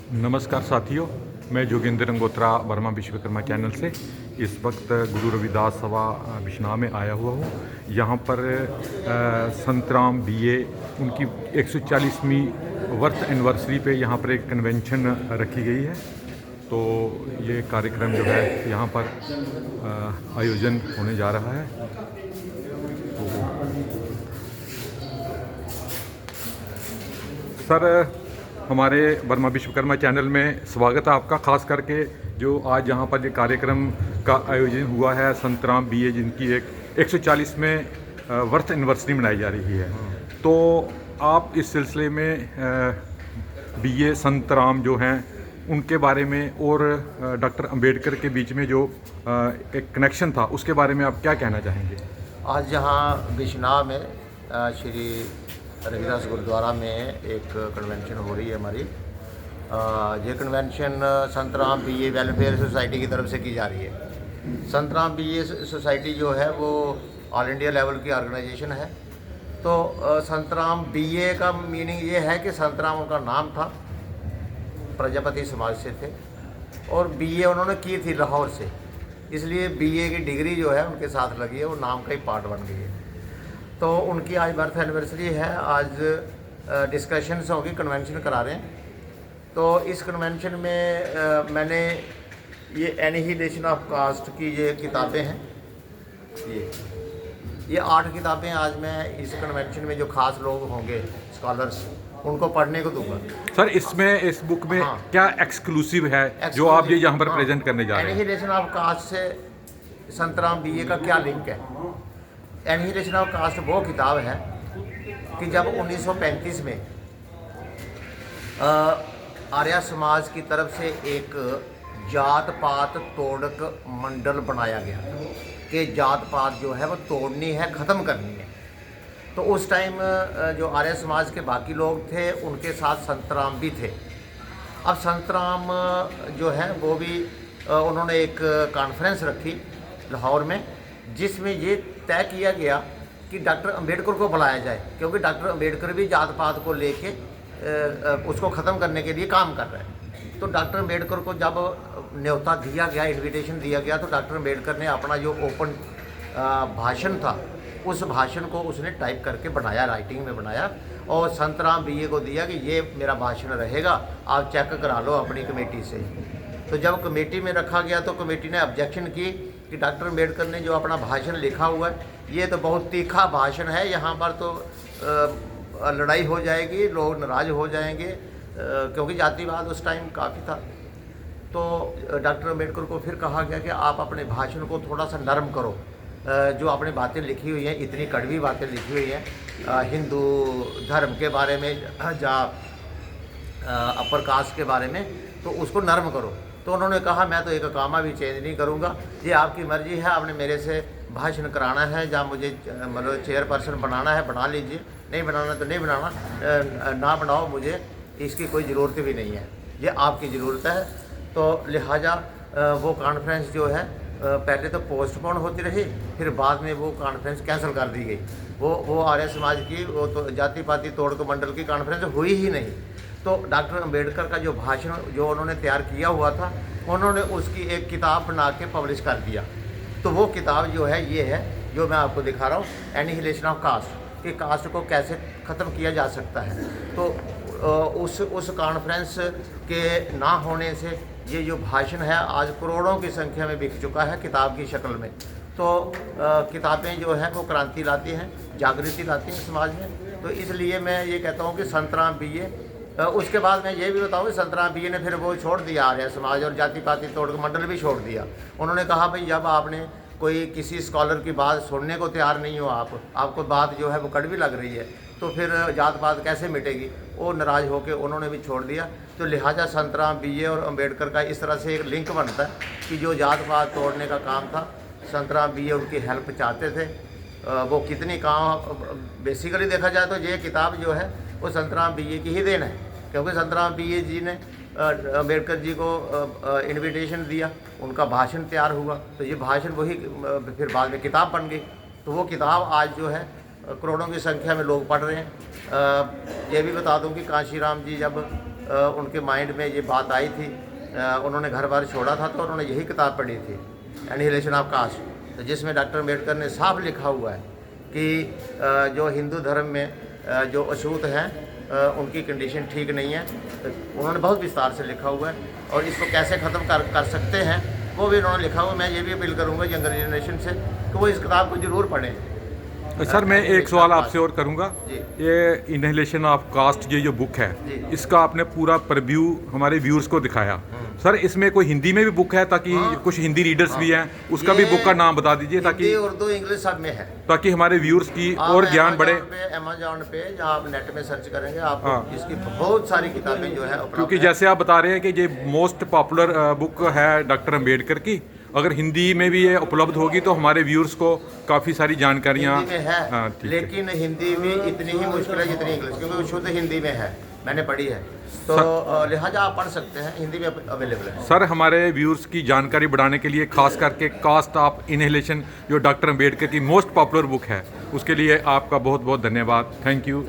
नमस्कार साथियों, मैं जोगेंद्र रंगोत्रा वर्मा विश्वकर्मा चैनल से इस वक्त गुरु रविदास सभा बिश्नाह में आया हुआ हूँ। यहाँ पर संतराम बीए उनकी 140वीं वर्थ एनिवर्सरी पे यहाँ पर एक कन्वेंशन रखी गई है। तो ये कार्यक्रम जो है यहाँ पर आयोजन होने जा रहा है। सर, हमारे वर्मा विश्वकर्मा चैनल में स्वागत है आपका। ख़ास करके जो आज यहाँ पर ये कार्यक्रम का आयोजन हुआ है, संतराम बीए जिनकी एक 140 में वर्थ एनिवर्सरी मनाई जा रही है। तो आप इस सिलसिले में बीए संतराम जो हैं उनके बारे में और डॉक्टर अंबेडकर के बीच में जो एक कनेक्शन था उसके बारे में आप क्या कहना चाहेंगे? आज यहाँ बिश्नाह में श्री रविदास गुरुद्वारा में एक कन्वेंशन हो रही है हमारी। ये convention Santram BA welfare society की तरफ से की जा रही है। संतराम बीए सोसाइटी जो है वो ऑल इंडिया लेवल की ऑर्गेनाइजेशन है। तो संतराम बीए का मीनिंग ये है कि संतराम उनका नाम था, प्रजापति समाज से थे, और बीए उन्होंने की थी लाहौर से, इसलिए बीए की डिग्री जो है उनके साथ लगी है, वो नाम का ही पार्ट बन गई है। तो उनकी आज बर्थ एनिवर्सरी है। आज डिस्कशंस होगी, कन्वेंशन करा रहे हैं। तो इस कन्वेंशन में मैंने ये एनिहिलेशन ऑफ कास्ट की ये किताबें हैं, ये 8 किताबें आज मैं इस कन्वेंशन में जो खास लोग होंगे स्कॉलर्स उनको पढ़ने को दूंगा। सर, इसमें इस बुक में क्या एक्सक्लूसिव है जो आप ये यहाँ पर प्रेजेंट करने जा रहे हैं? एनिहिलेशन ऑफ कास्ट से संतराम बीए का क्या लिंक है? एनिहिलेशन ऑफ कास्ट वो किताब है कि जब 1935 में आर्य समाज की तरफ से एक जात पात तोड़क मंडल बनाया गया कि जात पात जो है वो तोड़नी है, ख़त्म करनी है। तो उस टाइम जो आर्य समाज के बाकी लोग थे उनके साथ संतराम भी थे। अब संतराम जो है वो भी उन्होंने एक कॉन्फ्रेंस रखी लाहौर में, जिसमें ये तय किया गया कि डॉक्टर अंबेडकर को बुलाया जाए, क्योंकि डॉक्टर अंबेडकर भी जात पात को लेके उसको ख़त्म करने के लिए काम कर रहे हैं। तो डॉक्टर अंबेडकर को जब न्योता दिया गया, इन्विटेशन दिया गया, तो डॉक्टर अंबेडकर ने अपना जो ओपन भाषण था उस भाषण को उसने टाइप करके बनाया, राइटिंग में बनाया, और संतराम बीए को दिया कि ये मेरा भाषण रहेगा, आप चेक करा लो अपनी कमेटी से। तो जब कमेटी में रखा गया तो कमेटी ने ऑब्जेक्शन की कि डॉक्टर अंबेडकर ने जो अपना भाषण लिखा हुआ है ये तो बहुत तीखा भाषण है, यहाँ पर तो लड़ाई हो जाएगी, लोग नाराज़ हो जाएंगे, क्योंकि जातिवाद उस टाइम काफ़ी था। तो डॉक्टर अंबेडकर को फिर कहा गया कि आप अपने भाषण को थोड़ा सा नरम करो, जो आपने बातें लिखी हुई हैं, इतनी कड़वी बातें लिखी हुई हैं हिंदू धर्म के बारे में या अपर कास्ट के बारे में, तो उसको नरम करो। तो उन्होंने कहा मैं तो एक कामा भी चेंज नहीं करूँगा, ये आपकी मर्ज़ी है, आपने मेरे से भाषण कराना है या मुझे मतलब चेयरपर्सन बनाना है बना लीजिए, नहीं बनाना तो नहीं बनाना, ना बनाओ, मुझे इसकी कोई ज़रूरत भी नहीं है, ये आपकी ज़रूरत है। तो लिहाजा वो कॉन्फ्रेंस जो है पहले तो पोस्टपोन होती रही, फिर बाद में वो कॉन्फ्रेंस कैंसिल कर दी गई। वो आर्य समाज की वो तो जाति पाति तोड़क मंडल की कॉन्फ्रेंस हुई ही नहीं। तो डॉक्टर अंबेडकर का जो भाषण जो उन्होंने तैयार किया हुआ था, उन्होंने उसकी एक किताब बना के पब्लिश कर दिया। तो वो किताब जो है ये है जो मैं आपको दिखा रहा हूँ, एनिहिलेशन ऑफ कास्ट, कि कास्ट को कैसे ख़त्म किया जा सकता है। तो उस कॉन्फ्रेंस के ना होने से ये जो भाषण है आज करोड़ों की संख्या में बिक चुका है किताब की शक्ल में। तो किताबें जो हैं वो क्रांति लाती हैं, जागृति लाती हैं समाज में। तो इसलिए मैं ये कहता हूँ कि संतराम बीए, उसके बाद मैं ये भी बताऊँ कि संतराम बीए ने फिर वो छोड़ दिया आर्य समाज और जाति पाति तोड़क मंडल भी छोड़ दिया। उन्होंने कहा भाई जब आपने कोई किसी स्कॉलर की बात सुनने को तैयार नहीं हो, आपको बात जो है वो कड़वी लग रही है, तो फिर जात पात कैसे मिटेगी? वो नाराज़ होकर उन्होंने भी छोड़ दिया। तो लिहाजा संतराम बीए और अंबेडकर का इस तरह से एक लिंक बनता है कि जो जात पात तोड़ने का काम था, संतराम बीए उनकी हेल्प चाहते थे। वो कितनी काम, बेसिकली देखा जाए तो ये किताब जो है वो संतराम बीए की ही देन है, क्योंकि संतराम बीए जी ने अंबेडकर जी को इनविटेशन दिया, उनका भाषण तैयार हुआ, तो ये भाषण वही फिर बाद में किताब बन गई। तो वो किताब आज जो है करोड़ों की संख्या में लोग पढ़ रहे हैं। ये भी बता दूं कि कांशीराम जी जब उनके माइंड में ये बात आई थी, उन्होंने घर बार छोड़ा था तो उन्होंने यही किताब पढ़ी थी, एनिहिलेशन ऑफ कास्ट, तो जिसमें डॉक्टर अम्बेडकर ने साफ लिखा हुआ है कि जो हिंदू धर्म में जो अछूत हैं उनकी कंडीशन ठीक नहीं है। तो उन्होंने बहुत विस्तार से लिखा हुआ है और इसको कैसे ख़त्म कर सकते हैं वो भी उन्होंने लिखा हुआ। मैं ये भी अपील करूँगा यंगर जनरेशन से कि वो इस किताब को ज़रूर पढ़ें। सर मैं एक सवाल आपसे और करूंगा, जी। ये इनहेलेशन ऑफ कास्ट ये जो बुक है जी। इसका आपने पूरा प्रीव्यू हमारे व्यूअर्स को दिखाया, सर इसमें कोई हिंदी में भी बुक है ताकि कुछ हिंदी रीडर्स भी हैं उसका भी बुक का नाम बता दीजिए ताकि हिंदी, उर्दू, इंग्लिश सब में है, ताकि हमारे व्यूअर्स की और ज्ञान बढ़े। अमेजोन पे जहाँ आप नेट में सर्च करेंगे आपको इसकी बहुत सारी किताबें जो है उपलब्ध क्योंकि हैं। जैसे आप बता रहे हैं कि ये मोस्ट पॉपुलर बुक है डॉक्टर अम्बेडकर की, अगर हिंदी में भी ये उपलब्ध होगी तो हमारे व्यूअर्स को काफ़ी सारी जानकारियाँ हिंदी में है, ठीक है। लेकिन हिंदी में इतनी ही मुश्किल है जितनी इंग्लिश, क्योंकि वो शुद्ध हिंदी में है, मैंने पढ़ी है, तो लिहाजा आप पढ़ सकते हैं, हिंदी में अवेलेबल है। सर हमारे व्यूअर्स की जानकारी बढ़ाने के लिए खास करके कास्ट ऑफ इनहेलेशन जो डॉक्टर अम्बेडकर की मोस्ट पॉपुलर बुक है उसके लिए आपका बहुत बहुत धन्यवाद। Thank you.